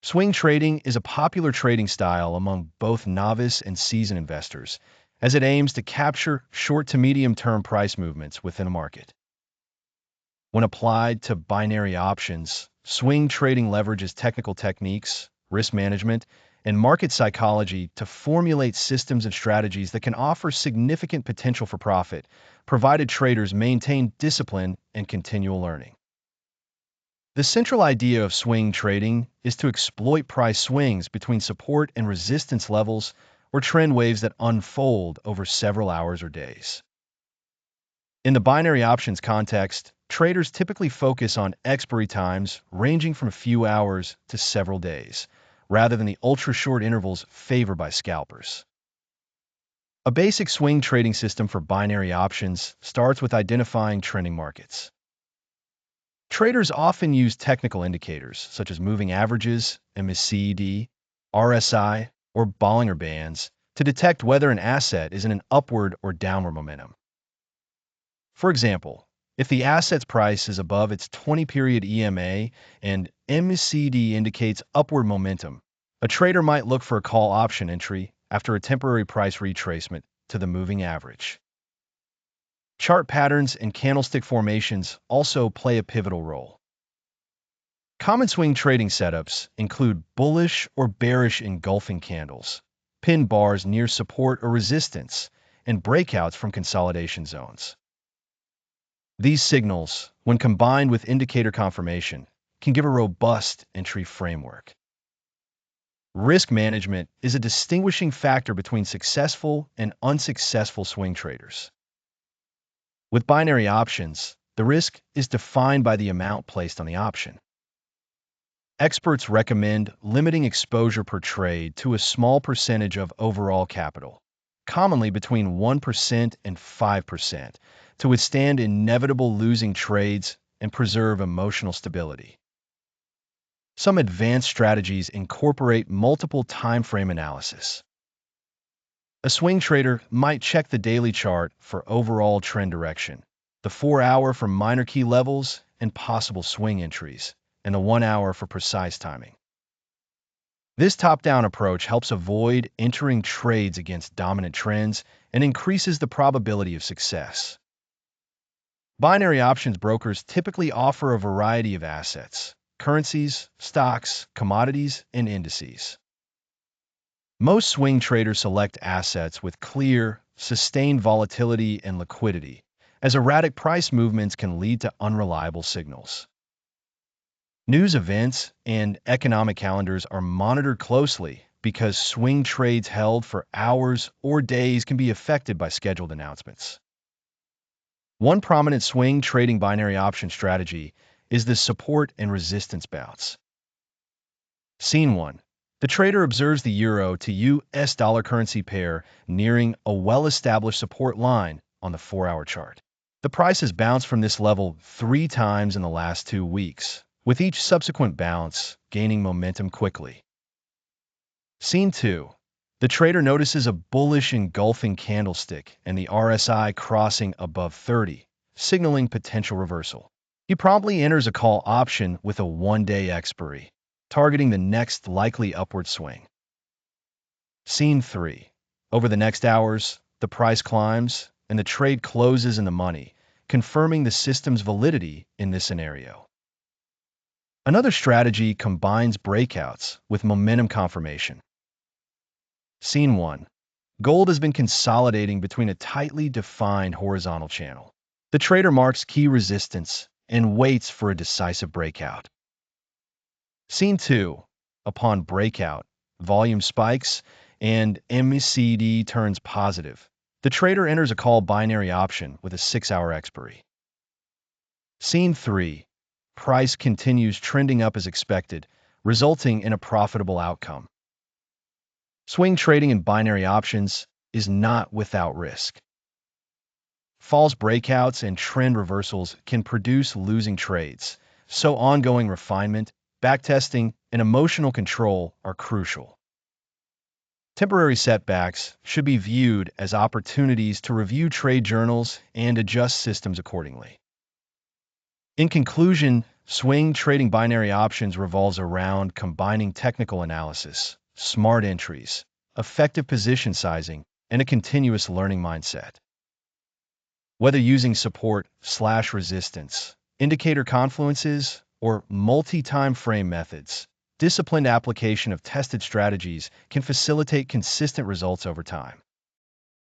Swing trading is a popular trading style among both novice and seasoned investors, as it aims to capture short to medium-term price movements within a market. When applied to binary options, swing trading leverages technical techniques, risk management, and market psychology to formulate systems and strategies that can offer significant potential for profit, provided traders maintain discipline and continual learning. The central idea of swing trading is to exploit price swings between support and resistance levels or trend waves that unfold over several hours or days. In the binary options context, traders typically focus on expiry times ranging from a few hours to several days, rather than the ultra-short intervals favored by scalpers. A basic swing trading system for binary options starts with identifying trending markets. Traders often use technical indicators such as moving averages, MACD, RSI, or Bollinger Bands to detect whether an asset is in an upward or downward momentum. For example, if the asset's price is above its 20-period EMA and MACD indicates upward momentum, a trader might look for a call option entry after a temporary price retracement to the moving average. Chart patterns and candlestick formations also play a pivotal role. Common swing trading setups include bullish or bearish engulfing candles, pin bars near support or resistance, and breakouts from consolidation zones. These signals, when combined with indicator confirmation, can give a robust entry framework. Risk management is a distinguishing factor between successful and unsuccessful swing traders. With binary options, the risk is defined by the amount placed on the option. Experts recommend limiting exposure per trade to a small percentage of overall capital, commonly between 1% and 5%, to withstand inevitable losing trades and preserve emotional stability. Some advanced strategies incorporate multiple time frame analysis. A swing trader might check the daily chart for overall trend direction, the 4-hour for minor key levels and possible swing entries, and the 1-hour for precise timing. This top-down approach helps avoid entering trades against dominant trends and increases the probability of success. Binary options brokers typically offer a variety of assets, currencies, stocks, commodities, and indices. Most swing traders select assets with clear, sustained volatility and liquidity, as erratic price movements can lead to unreliable signals. News events and economic calendars are monitored closely because swing trades held for hours or days can be affected by scheduled announcements. One prominent swing trading binary option strategy is the support and resistance bouts. Scene 1. The trader observes the euro to US dollar currency pair nearing a well-established support line on the 4-hour chart. The price has bounced from this level 3 times in the last 2 weeks, with each subsequent bounce gaining momentum quickly. Scene 2. The trader notices a bullish engulfing candlestick and the RSI crossing above 30, signaling potential reversal. He promptly enters a call option with a 1-day expiry, targeting the next likely upward swing. Scene 3. Over the next hours, the price climbs and the trade closes in the money, confirming the system's validity in this scenario. Another strategy combines breakouts with momentum confirmation. Scene 1. Gold has been consolidating between a tightly defined horizontal channel. The trader marks key resistance and waits for a decisive breakout. Scene 2. Upon breakout, volume spikes and MACD turns positive. The trader enters a call binary option with a 6-hour expiry. Scene 3. Price continues trending up as expected, resulting in a profitable outcome. Swing trading in binary options is not without risk. False breakouts and trend reversals can produce losing trades, so ongoing refinement, backtesting, and emotional control are crucial. Temporary setbacks should be viewed as opportunities to review trade journals and adjust systems accordingly. In conclusion, Swing trading binary options revolves around combining technical analysis, smart entries, effective position sizing, and a continuous learning mindset. Whether using support/resistance, indicator confluences, or multi-time frame methods, disciplined application of tested strategies can facilitate consistent results over time.